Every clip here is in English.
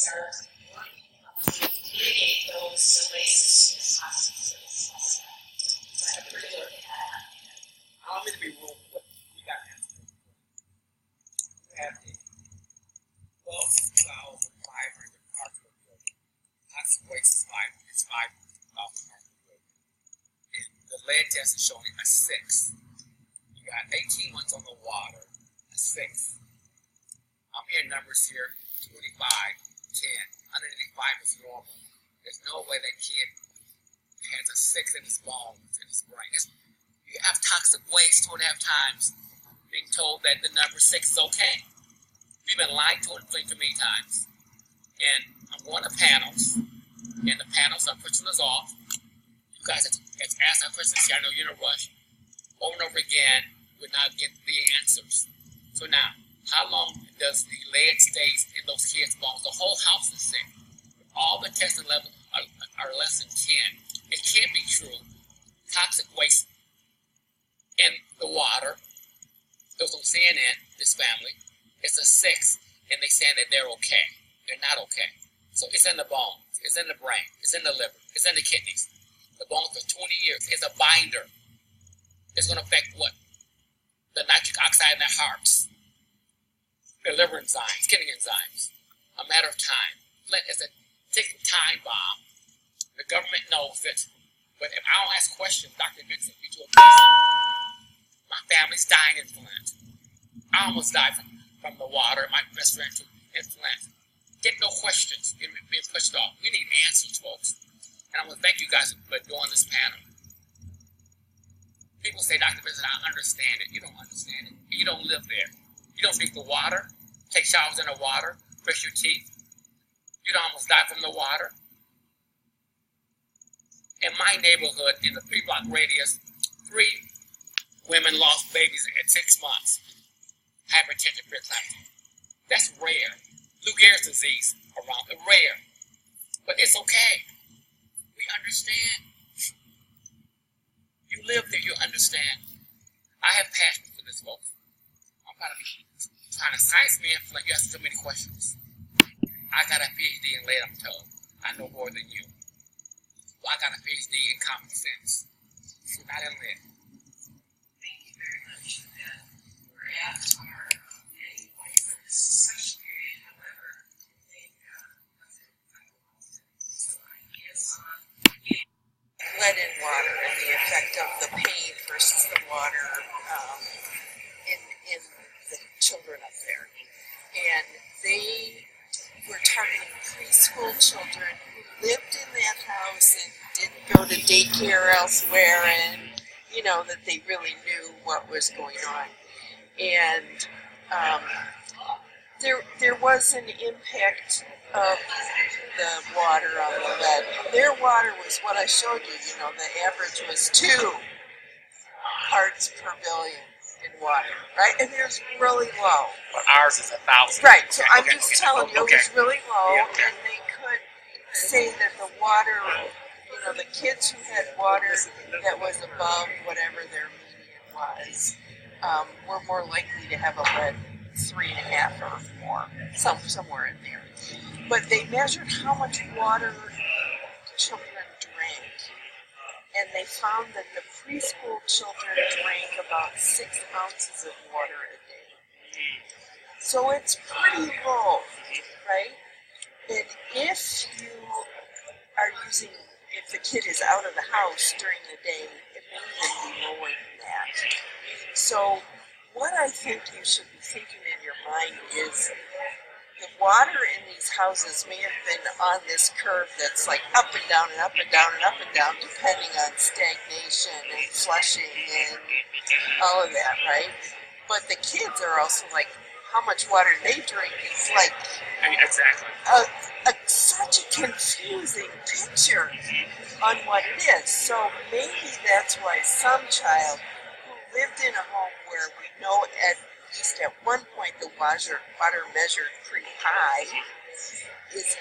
start mitigate those oasis as possible. I don't mean to be rude, but we got to answer this. We have a 12,500 parts per building. Toxic waste is 5,000 parts per building. And the lead test is showing a 6. You got 18 months on the water, a 6. I'm hearing numbers here, 25, 10. Underneath 5 is normal. There's no way that kid has a 6 in his bones, in his brain. You have toxic waste 2.5 times, being told that the number 6 is okay. We've been lied to and too many times. And I'm going to panels, and the panels are pushing us off. You guys have asked that question. See, I know you're in a rush. Over and over again, we're not getting the answers. So now, how long does the lead stay in those kids' bones? The whole house is sick. All the testing levels are less than 10. It can't be true. Toxic waste in the water, those on CNN, this family, it's a 6, and they saying that they're okay. They're not okay. So it's in the bones, it's in the brain, it's in the liver, it's in the kidneys. The bones for 20 years is a binder. It's going to affect what? The nitric oxide in their hearts, their liver enzymes, kidney enzymes. A matter of time. Flint is a ticking time bomb. The government knows it. But if I don't ask questions, Dr. Vincent, you do a question. My family's dying in Flint. I almost died from the water, my best friend too, in Flint. Get no questions being pushed off. We need answers, folks. And I want to thank you guys for doing this panel. People say, Dr. Vincent, I understand it. You don't understand it. You don't live there. You don't drink the water, take showers in the water, brush your teeth. You'd almost die from the water. In my neighborhood, in the 3-block radius, 3 women lost babies at 6 months. Hypertension, preeclampsia. That's rare. Lou Gehrig's disease around it, rare. But it's okay. We understand. You live there, you understand. I have passion for this, folks. I'm trying to science me and Flint. You ask so many questions. I got a PhD in lead, I'm told. I know more than you. Well, I got a PhD in common sense. Not in lead. Thank you very much. We're at our anyway for this session period. However, I think so I guess lead in water and the effect of the pain versus the water in the children up there. And they were targeting preschool children who lived in that house and didn't go to daycare elsewhere, and that they really knew what was going on. And there was an impact of the water on the lead. Their water was what I showed you. The average was 2 parts per billion in water, right? And it was really low. But ours is 1,000. Right, so I'm just telling you, it was really low, and they could say that the water, the kids who had water that was above whatever their median was, were more likely to have a lead 3.5 or more, somewhere in there. But they measured how much water children drank, and they found that the preschool children drank about 6 ounces of water a day. So it's pretty low, right? And if you are if the kid is out of the house during the day, it may even be lower than that. So what I think you should be thinking in your mind is the water in these houses may have been on this curve that's like up and down and up and down and up and down, depending on stagnation and flushing and all of that, right? But the kids are also like, how much water they drink is like exactly such a confusing picture on what it is. So maybe that's why some child who lived in a home where we know at least at one point the water measured pretty high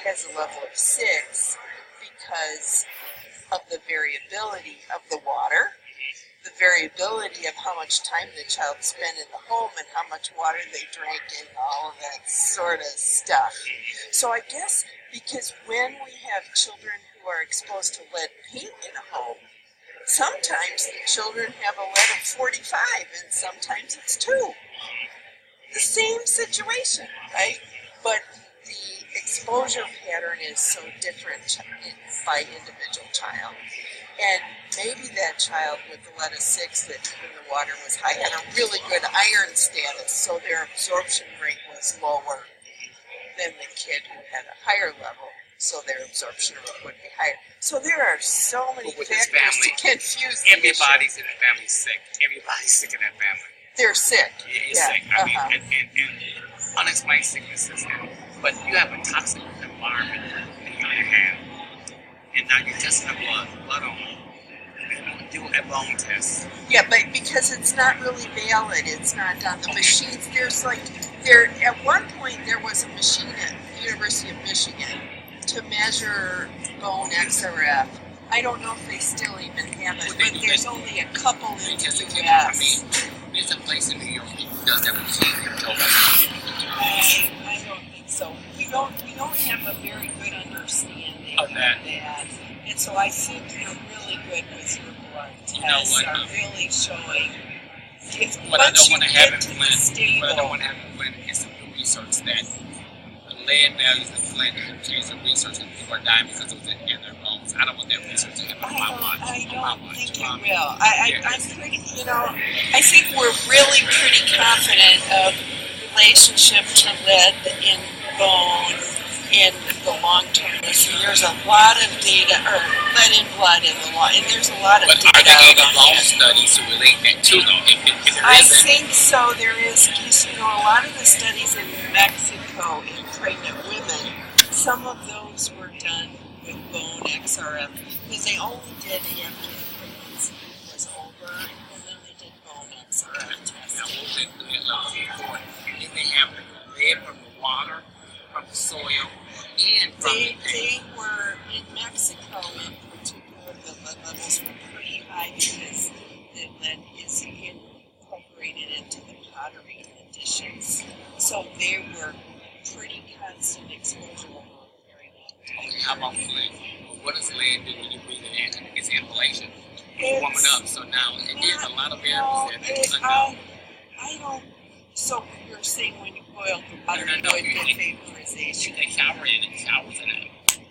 has a level of 6 because of the variability of the water, the variability of how much time the child spent in the home and how much water they drank and all of that sort of stuff. So I guess because when we have children who are exposed to lead paint in a home, sometimes the children have a lead of 45 and sometimes it's 2. The same situation, right? But the exposure pattern is so different by individual child. And maybe that child with the lead of 6 that even the water was high had a really good iron status, so their absorption rate was lower than the kid who had a higher level, so their absorption rate would be higher. So there are so many factors to confuse the everybody's issue. in the family sick. Everybody's sick in that family. They're sick. You're sick. I mean, and unexplained sicknesses. But you have a toxic environment that you have. And now you're testing the blood on them. And do a bone test. Yeah, but because it's not really valid, it's not on the machines. At one point there was a machine at the University of Michigan to measure bone XRF. I don't know if they still even have it, but there's only a couple in the US. There's a place in New York that does that machine. I don't think so. We don't have a very good understanding of that. And so I think you're really good with your blood tests are really showing what I don't want to have it when it's some new research that the lead values of the lead change the research and people are dying because of it in their bones. I don't want that research to happen in my body. I don't think it will. I'm pretty, I think we're really pretty confident of relationship to lead in bone in the long-term list. And there's a lot of data, or lead in blood in the long, and there's a lot of data. But are there any bone studies to relate that to them? I think so. There is, a lot of the studies in Mexico in pregnant women, some of those were done with bone XRF, because they only did after the pregnancy was over, and then they did bone XRF testing. Now, what was it? Did they have lead from the water, from the soil, and from the paint? They were, in Mexico in particular, the lead levels were pretty high because the lead is incorporated into the pottery additions. So they were pretty constant exposure over a very long time. Okay, how about lead? What does lead do when you breathe it in? It's inhalation. It's warming up, so now there's a lot of variables there. I don't. So you're saying when you boil the water, you would get vaporization. You take showers in it.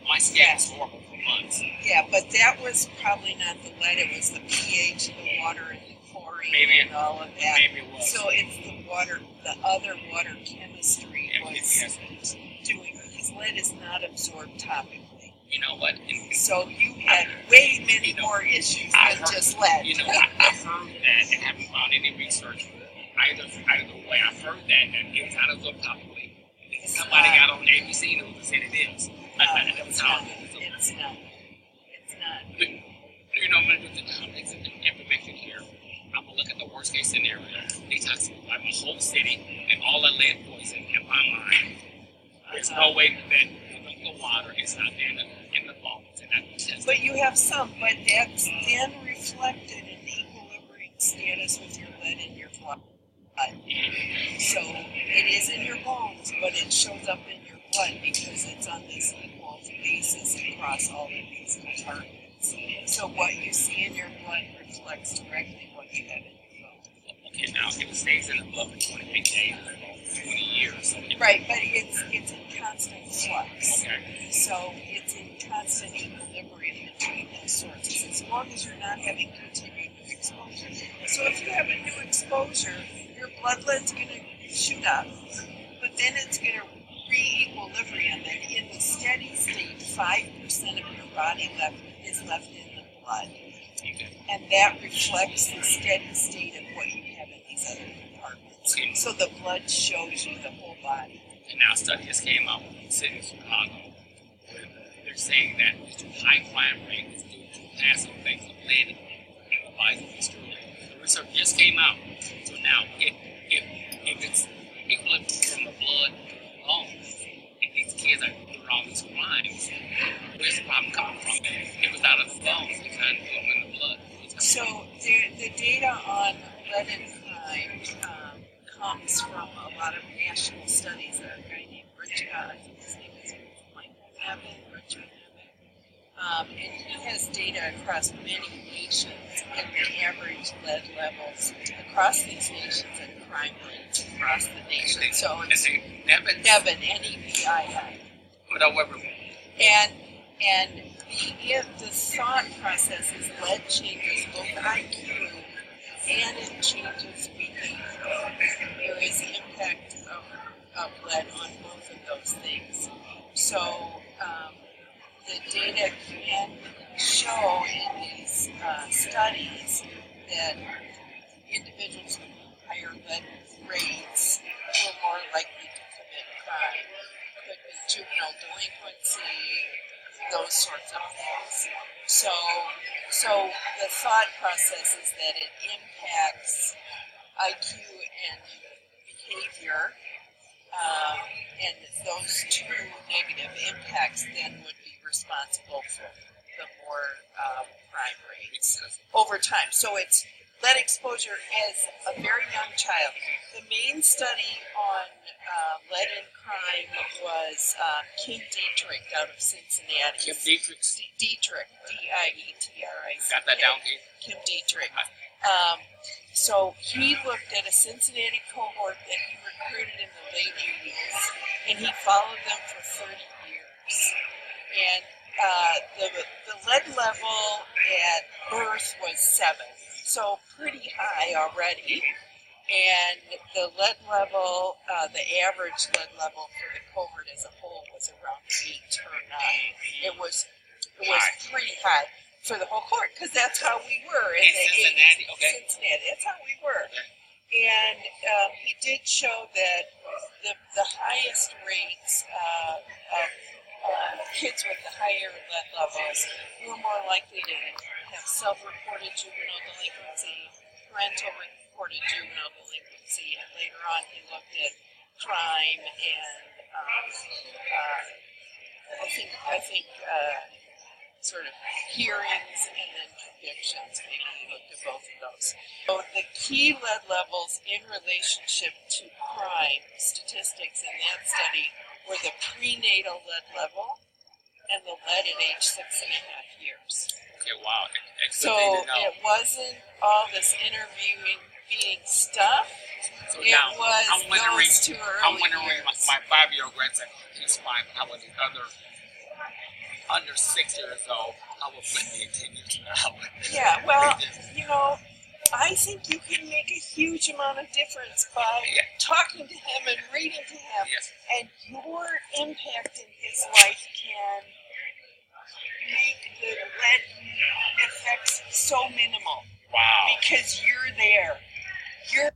My skin is horrible for months. Yeah, but that was probably not the lead. It was the pH of the water and the chlorine and all of that. Maybe it was. So it's the water, the other water chemistry was doing, because lead is not absorbed topically. You know what? So you had way many more issues than just lead. I heard that and haven't found any research either way. I heard that it was not absorbed topically. Somebody got on ABC News and said it is. It's not. It's not. I'm going to do the topics and information here. I'm going to look at the worst case scenario. Detoxify my whole city and all the lead poison in my mind. There's no way that the water is not there in the bones and not tested. But you have some, but that's then reflected in the equilibrium status with your lead in your blood. So it is in your bones, but it shows up in your blood because it's on this equal basis across all of these compartments. So what you see in your blood reflects directly what you have in your bone. Okay, now if it stays in the blood for 28 days, 20 years. Right, but it's in constant flux. Okay. So it's in constant equilibrium between those sources, as long as you're not having continued new exposure. So if you have a new exposure, your blood lead's going to shoot up, but then it's going to re-equilibrium, and in the steady state, 5% of your body is left in the blood. Okay. And that reflects the steady state of what you have in these other compartments. Okay. So the blood shows you the whole body. And now a study just came out in the city of Chicago. They're saying that the high crime rate is due to passive effects of lead in the body of the The research just came out. So now, if it's equilibrium from the blood alone, and these kids are doing all these crimes, where's the problem coming from? If it's out of the bones, it's not in the blood. So the and he has data across many nations and the average lead levels across these nations and crime rates across the nation. So it's Nevin, Nevin. And the thought process is lead changes both IQ and it changes behavior. There is impact of lead on both of those things. So the data can show in these studies that individuals with higher lead rates were more likely to commit crime. Could be juvenile delinquency, those sorts of things. So the thought process is that it impacts IQ and behavior, and those two negative impacts then would be responsible for the more crime rates over time. So it's lead exposure as a very young child. The main study on lead and crime was Kim Dietrich out of Cincinnati. Kim Dietrich? Dietrich, D-I-E-T-R-I-C. Got that down, Dave? Kim Dietrich. So he looked at a Cincinnati cohort that he recruited in the late 80s, and he followed them for 30 years. And the lead level at birth was 7, so pretty high already. And the lead level, the average lead level for the cohort as a whole was around 8 or 9. It was pretty high for the whole cohort, because that's how we were in the Cincinnati. 80s. Okay. Cincinnati, that's how we were. And he did show that the highest rates of kids with the higher lead levels were more likely to have self-reported juvenile delinquency, parental reported juvenile delinquency, and later on he looked at crime and I think sort of hearings and then convictions. Maybe he looked at both of those. So the key lead levels in relationship to crime statistics in that study were the prenatal lead level and the lead at age 6.5 years. Okay, wow. So it wasn't all this interviewing being stuff. So it now, was those 2 early I'm wondering years. my 5-year-old grandson, he's 5, how about the other under 6 years old, I will put me in 10 years from now. Yeah, well, I think you can make a huge amount of difference by talking to him and reading to him. Yes. And your impact in his life can make the lead effects so minimal. Wow. Because you're there. You're